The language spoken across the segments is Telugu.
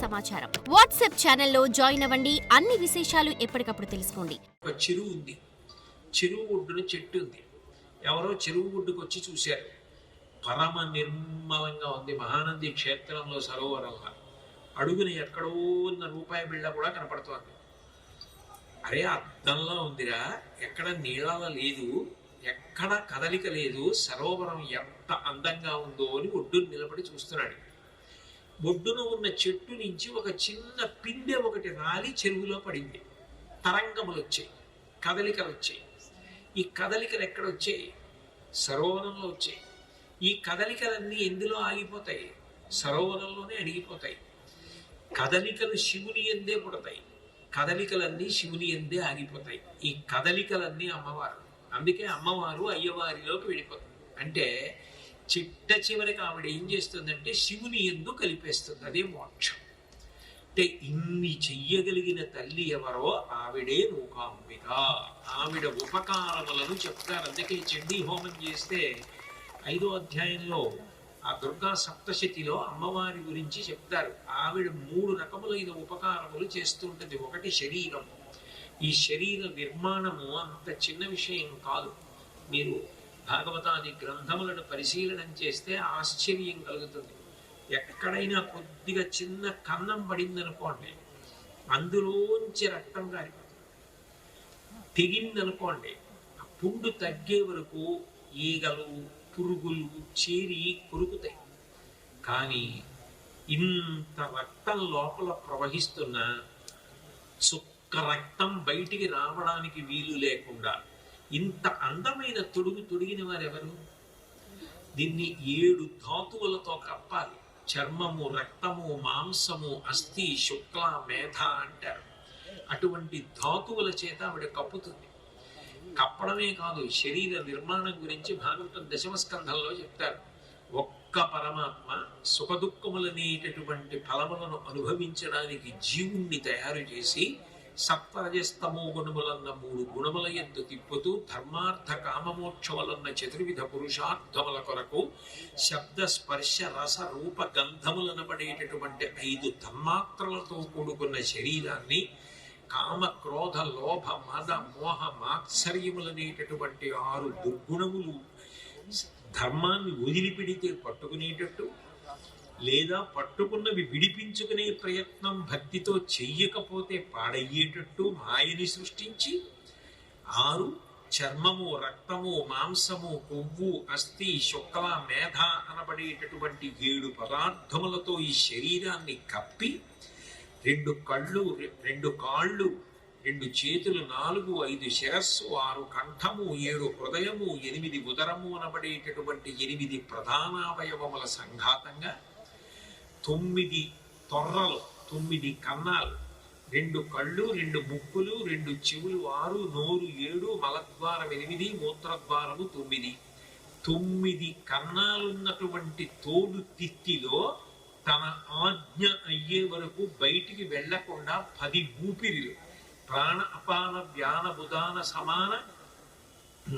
సమాచారం. వాట్సాప్ ఛానల్లో జాయిన్ అవ్వండి. అన్ని విశేషాలు ఎప్పటికప్పుడు తెలుసుకోండి. ఒక చెరువు ఉంది. చెరువు ఒడ్డున చెట్టు ఉంది. ఎవరో చెరువు ఒడ్డుకు వచ్చి చూశారు. పరమ నిర్మలంగా ఉంది. మహానంది క్షేత్రంలో సరోవరంగా అడుగున ఎక్కడో ఉన్న రూపాయి బిళ్ళ కూడా కనపడుతోంది. అరే అద్దంలో ఉందిరా, ఎక్కడ నీళ్ళ లేదు, ఎక్కడ కదలిక లేదు, సరోవరం ఎంత అందంగా ఉందో అని ఒడ్డును నిలబడి చూస్తున్నాడు. ఒడ్డున ఉన్న చెట్టు నుంచి ఒక చిన్న పిందె ఒకటి రాలి చెరువులో పడింది. తరంగములు వచ్చాయి, కదలికలు వచ్చాయి. ఈ కదలికలు ఎక్కడొచ్చాయి? సరోవరంలో వచ్చాయి. ఈ కదలికలన్నీ ఎందులో ఆగిపోతాయి? సరోవరంలోనే అడిగిపోతాయి. కదలికలు శివుని ఎందే పుడతాయి, కదలికలన్నీ శివుని ఎందే ఆగిపోతాయి. ఈ కదలికలన్నీ అమ్మవారు. అందుకే అమ్మవారు అయ్యవారిలోకి వెళ్ళిపోతుంది. అంటే చిట్ట చివరికి ఆవిడ ఏం చేస్తుందంటే శివుని ఎందు కలిపేస్తుంది. అదే మోక్షం. అంటే ఇన్ని చెయ్యగలిగిన తల్లి ఎవరో ఆవిడే మూకాంబిక. ఆవిడ ఉపకారములను చెప్తారు. అందుకే చండీ హోమం చేస్తే 5వ అధ్యాయంలో ఆ దుర్గా సప్తశతిలో అమ్మవారి గురించి చెప్తారు. ఆవిడ 3 రకములైన ఉపకారములు చేస్తూ ఉంటుంది. ఒకటి శరీరం. ఈ శరీర నిర్మాణము అంత చిన్న విషయం కాదు. మీరు భాగవతాది గ్రంథములను పరిశీలనం చేస్తే ఆశ్చర్యం కలుగుతుంది. ఎక్కడైనా కొద్దిగా చిన్న కన్నం పడిందనుకోండి, అందులోంచి రక్తం కారిపోతుంది. తెగిందనుకోండి, ఆ పుండు తగ్గే వరకు ఈగలు పురుగులు చేరి కొరుకుతాయి. కానీ ఇంత రక్తం లోపల ప్రవహిస్తున్న చుక్క రక్తం బయటికి రావడానికి వీలు లేకుండా ఇంత అందమైన తొడిగిన వారెవరు? దీన్ని 7 ధాతువులతో కప్పాలి. చర్మము, రక్తము, మాంసము, అస్థి, శుక్ల, మేధ అంటారు. అటువంటి ధాతువుల చేత ఆవిడ కప్పుతుంది. కప్పడమే కాదు, శరీర నిర్మాణం గురించి భాగవతం 10వ స్కంధంలో చెప్తారు. ఒక్క పరమాత్మ సుఖదుఖములనేటటువంటి ఫలములను అనుభవించడానికి జీవుణ్ణి తయారు చేసి సత్వరజస్తమో గుణములన్న 3 గుణముల యందు తిప్పుతూ ధర్మార్థ కామమోక్షములన్న 4 పురుషార్థముల కొరకు శబ్ద స్పర్శ రస రూప గంధములనబడేటటువంటి 5 తన్మాత్రలతో కూడుకున్న శరీరాన్ని కామ క్రోధ లోభ మద మోహ మాత్సర్యములనేటటువంటి 6 దుర్గుణములు ధర్మాన్ని వదిలిపెడితే పట్టుకునేటట్టు, లేదా పట్టుకున్నవి విడిపించుకునే ప్రయత్నం భక్తితో చెయ్యకపోతే పాడయ్యేటట్టు మాయని సృష్టించి 6 చర్మము, రక్తము, మాంసము, కొవ్వు, అస్థి, శుక్ల, మేధ అనబడేటటువంటి 7 పదార్థములతో ఈ శరీరాన్ని కప్పి 2 కళ్ళు, 2 కాళ్ళు, 2 చేతులు, 4, 5 శిరస్సు, 6 కంఠము, 7 హృదయము, 8 ఉదరము అనబడేటటువంటి 8 ప్రధానావయవముల సంఘాతంగా 9 తొర్రలు, 9 కన్నాలు, 2 కళ్ళు, 2 ముక్కులు, 2 చెవులు, 6, నోరు 7, మలద్వారం 8, మూత్రద్వారము 9. 9 కన్నాలున్నటువంటి తోడు తిత్తిలో తన ఆజ్ఞ అయ్యే వరకు బయటికి వెళ్లకుండా 10 ఊపిరిలు, ప్రాణ అపాన వ్యాన బుధాన సమాన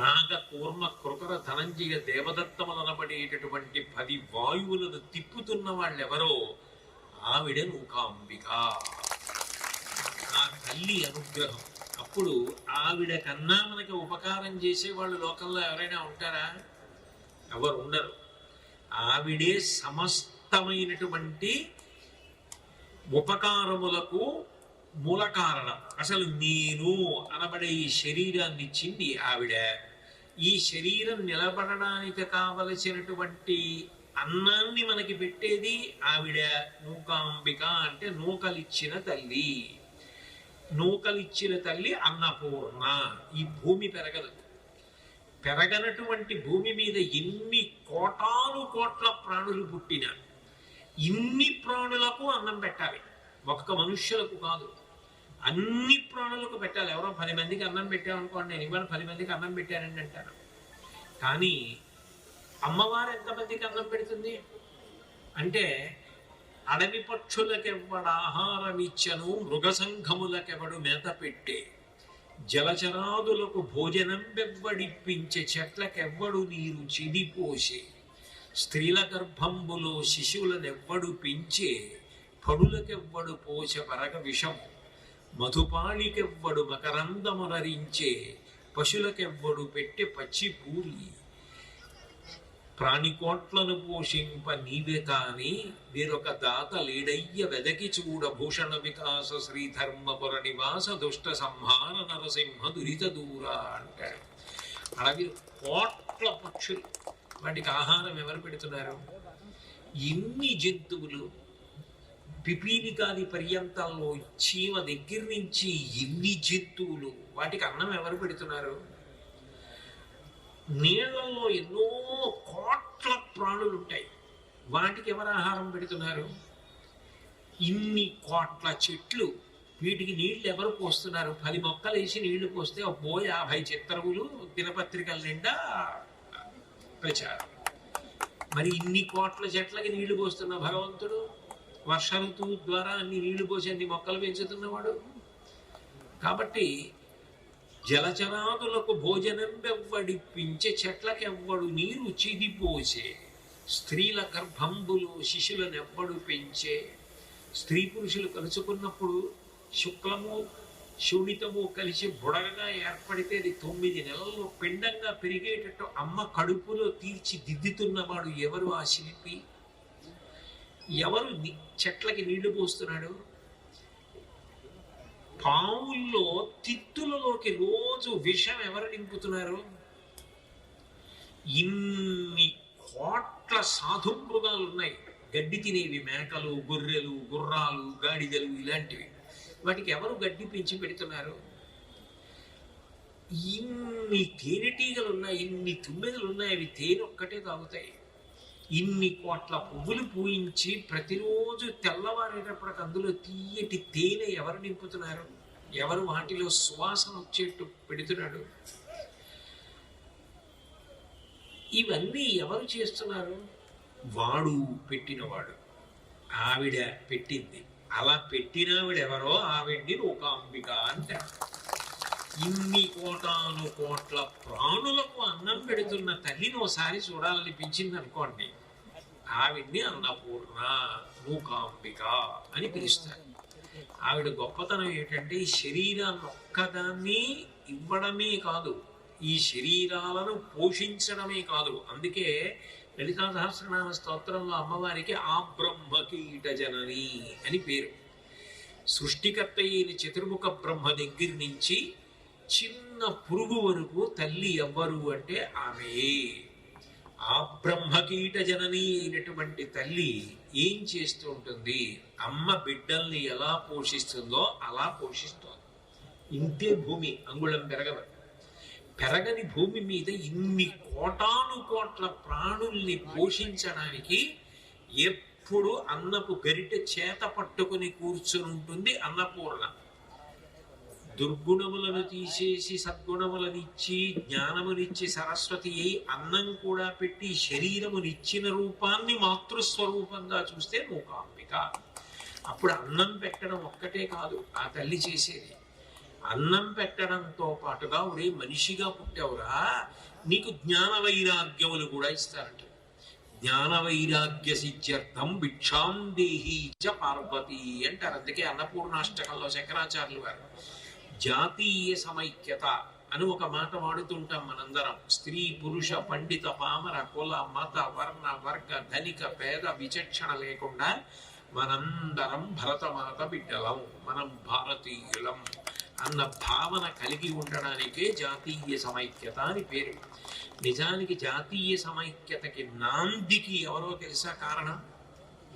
నాగ కూర్మ కృకర ధనంజయ దేవదత్తములనబడేటటువంటి 10 వాయువులను తిప్పుతున్న వాళ్ళెవరో ఆవిడ మూకాంబిక. ఆ తల్లి అనుగ్రహం. అప్పుడు ఆవిడ కన్నా మనకి ఉపకారం చేసేవాళ్ళు లోకంలో ఎవరైనా ఉంటారా? ఎవరు ఉండరు. ఆవిడే సమస్తమైనటువంటి ఉపకారములకు మూల కారణం. అసలు నేను అనబడే ఈ శరీరాన్ని ఇచ్చింది ఆవిడ. ఈ శరీరం నిలబడడానికి కావలసినటువంటి అన్నాన్ని మనకి పెట్టేది ఆవిడ. మూకాంబిక అంటే నూకలిచ్చిన తల్లి. నూకలిచ్చిన తల్లి అన్నపూర్ణ. ఈ భూమి పెరగదు. పెరగనటువంటి భూమి మీద ఎన్ని కోటాను కోట్ల ప్రాణులు పుట్టినా ఇన్ని ప్రాణులకు అన్నం పెట్టాలి. ఒక్క మనుష్యులకు కాదు, అన్ని ప్రాణులకు పెట్టాలి. ఎవరో 10 మందికి అన్నం పెట్టామనుకోండి, నేను ఇవాళ 10 మందికి అన్నం పెట్టానని అంటారు. కానీ అమ్మవారు ఎంతమందికి అన్నం పెడుతుంది అంటే, అడవి పక్షులకెవ్వడు ఆహారం ఇచ్చను, మృగసంఘములకెవడు మేత పెట్టే, జలచరాదులకు భోజనం వెవ్వడిప్పించే, చెట్లకెవ్వడు నీరు చిడిపోసే, స్త్రీల గర్భంబులో శిశువులనెవ్వడు పెంచే, పడులకెవ్వడు పోష పరగ విషము, మధుపాళికెవ్వడు మకరందమునరించే, పశులకెవ్వడు పెట్టె పచ్చి పూరి. ప్రాణికోట్లను పోషింప నీవే కాని, వేరొక దాత లేడయ్య వెదకి చూడ, భూషణ వికాస శ్రీధర్మపుర నివాస దుష్ట సంహార నరసింహ దురిత దూర అంటాడు. అడవిలో కోట్ల పక్షులు, వాటికి ఆహారం ఎవరు పెడుతున్నారు? ఎన్ని జంతువులు, పిపీలికాది పర్యంతాల్లో చీమ దగ్గర నుంచి ఎన్ని జంతువులు, వాటికి అన్నం ఎవరు పెడుతున్నారు? నీళ్లలో ఎన్నో కోట్ల ప్రాణులు ఉంటాయి, వాటికి ఎవరు ఆహారం పెడుతున్నారు? ఇన్ని కోట్ల చెట్లు, వీటికి నీళ్లు ఎవరు పోస్తున్నారు? 10 మొక్కలు వేసి నీళ్లు పోస్తే 50 చిత్రవులు దినపత్రికల నిండా ప్రచారం. మరి ఇన్ని కోట్ల చెట్లకి నీళ్లు పోస్తున్న భగవంతుడు, వర్ష ఋతువు ద్వారా అన్ని నీళ్లు పోసి అన్ని మొక్కలు పెంచుతున్నవాడు. కాబట్టి జలచరాదులకు భోజనం వెవ్వడిప్పించే, చెట్లకెవ్వడు నీరు చిదిపోసే, స్త్రీల గర్భంబులు శిశులనెవ్వడు పెంచే. స్త్రీ పురుషులు కలుసుకున్నప్పుడు శుక్లము శోణితము కలిసి బుడగగా ఏర్పడితే అది 9 నెలల్లో పిండంగా పెరిగేటట్టు అమ్మ కడుపులో తీర్చిదిద్దుతున్నవాడు ఎవరు? ఆ శిల్పి. ఎవరు చెట్లకి నీళ్లు పోస్తున్నాడు? పావుల్లో తిత్తులలోకి రోజు విషం ఎవరు నింపుతున్నారు? ఇన్ని కోట్ల సాధు మృగాలు ఉన్నాయి, గడ్డి తినేవి, మేకలు, గొర్రెలు, గుర్రాలు, గాడిదలు, ఇలాంటివి. వాటికి ఎవరు గడ్డి పెంచి పెడుతున్నారు? ఇన్ని తేనెటీగలు ఉన్నాయి, ఇన్ని తుమ్మెదలు ఉన్నాయి, అవి తేనె ఒక్కటే తాగుతాయి. ఇన్ని కోట్ల పువ్వులు పూయించి ప్రతిరోజు తెల్లవారేటప్పటికి అందులో తీయటి తేనె ఎవరు నింపుతున్నారు? ఎవరు వాటిలో సువాసన వచ్చేట్టు పెడుతున్నాడు? ఇవన్నీ ఎవరు చేస్తున్నారు? వాడు పెట్టినవాడు, ఆవిడ పెట్టింది. అలా పెట్టినావిడెవరో ఆవిడ్ని లోకాంబిక అంటారు. ఇన్ని కోటాను కోట్ల ప్రాణులకు అన్నం పెడుతున్న తల్లిని ఒకసారి చూడాలనిపించింది అనుకోండి, ఆవిడ్ని అన్నపూర్ణ, మూకాంబిక అని పిలుస్తారు. ఆవిడ గొప్పతనం ఏంటంటే ఈ శరీరాన్ని ఒక్కదాన్ని ఇవ్వడమే కాదు, ఈ శరీరాలను పోషించడమే కాదు. అందుకే లలితా సహస్రనామ స్తోత్రంలో అమ్మవారికి ఆ బ్రహ్మకీట జనని అని పేరు. సృష్టికర్త అయిన చతుర్ముఖ బ్రహ్మ దగ్గర నుంచి చిన్న పురుగు వరకు తల్లి ఎవ్వరు అంటే ఆమె. ఆ బ్రహ్మకీట జనని అయినటువంటి తల్లి ఏం చేస్తూ ఉంటుంది? అమ్మ బిడ్డల్ని ఎలా పోషిస్తుందో అలా పోషిస్తోంది. ఇంతే భూమి అంగుళం పెరగదు. పెరగని భూమి మీద ఇన్ని కోటాను కోట్ల ప్రాణుల్ని పోషించడానికి ఎప్పుడు అన్నపు గరిటె చేత పట్టుకుని కూర్చుని ఉంటుంది అన్నపూర్ణ. దుర్గుణములను తీసేసి సద్గుణములనిచ్చి జ్ఞానమునిచ్చి సరస్వతి అయి అన్నం కూడా పెట్టి శరీరమునిచ్చిన రూపాన్ని మాతృస్వరూపంగా చూస్తే మూకాంబిక. అప్పుడు అన్నం పెట్టడం ఒక్కటే కాదు ఆ తల్లి చేసేది, అన్నం పెట్టడంతో పాటుగా ఒరే మనిషిగా పుట్టావురా, నీకు జ్ఞాన వైరాగ్యములు కూడా ఇస్తారంట. జ్ఞాన వైరాగ్య సిద్ధ్యర్థం భిక్షాందేహి చ పార్వతి అంటారు. అందుకే అన్నపూర్ణాష్టకంలో శంకరాచార్యులు వారు జాతీయ సమైక్యత అని ఒక మాట వాడుతుంటాం మనందరం. స్త్రీ పురుష పండిత పామర కుల మత వర్ణ వర్గ ధనిక పేద విచక్షణ లేకుండా మనందరం భరతమాత బిడ్డలం, మనం భారతీయులం అన్న భావన కలిగి ఉండడానికే జాతీయ సమైక్యత అని పేరు. నిజానికి జాతీయ సమైక్యతకి నాందికి ఎవరో తెలుసా కారణం?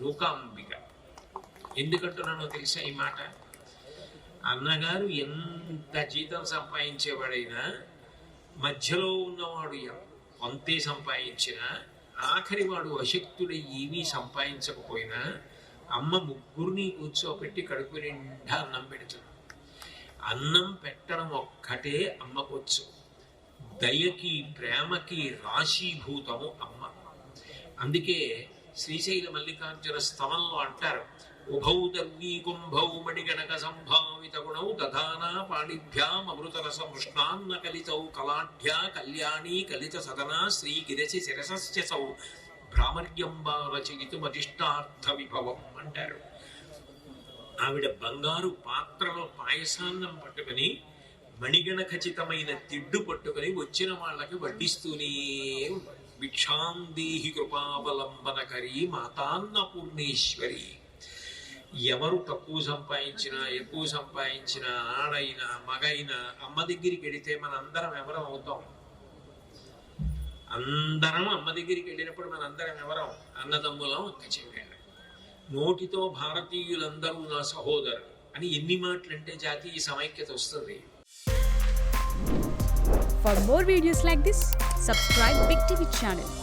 మూకాంబిక. ఎందుకంటున్నానో తెలుసా ఈ మాట? అన్నగారు ఎంత జీతం సంపాదించేవాడైనా, మధ్యలో ఉన్నవాడు కొంతే సంపాదించినా, ఆఖరి వాడు అశక్తుడై ఏమీ సంపాదించకపోయినా అమ్మ ముగ్గురిని కూర్చోపెట్టి కడుపు నిండా అన్నం పెడుతుంది. అన్నం పెట్టడం ఒక్కటే అమ్మకొచ్చు. దయకి ప్రేమకి రాశీభూతము అమ్మ. అందుకే శ్రీశైల మల్లికార్జున స్తవంలో అంటారు, ఉభౌ దర్వీ కుంభౌ మణిగణక సంభావిత గుణౌ దధానా పాణిభ్యాం అమృతరస మృష్ణాన్న కలితౌ కలాఢ్యా కళ్యాణీ కలిత సదనా శ్రీగిరసి శిరసస్య సౌ భ్రామర్యంబా రచయితుమధిష్టార్థ విభవం అంటారు. ఆవిడ బంగారు పాత్రలో పాయసాన్నం పట్టుకుని మణిగణ ఖచ్చితమైన తిడ్డు పట్టుకుని వచ్చిన వాళ్ళకి వడ్డిస్తూనే ఉంది. భిక్షాందేహి కృపావలంబనకరి మాతాన్నపూర్ణేశ్వరి. ఎవరు తక్కువ సంపాదించినా ఎక్కువ సంపాదించినా ఆడైనా మగైనా అమ్మ దగ్గరికి వెడితే మన అందరం ఎవరం అవుతాం? అందరం అమ్మ దగ్గరికి వెళ్ళినప్పుడు మన అందరం ఎవరం? అన్నదమ్ములం, అక్క చెల్లెళ్ళం. నోటితో భారతీయులందరూ నా సహోదరులు అని ఎన్ని మాటలంటే జాతీయ సమైక్యత వస్తుంది. For more videos like this, subscribe Big TV channel.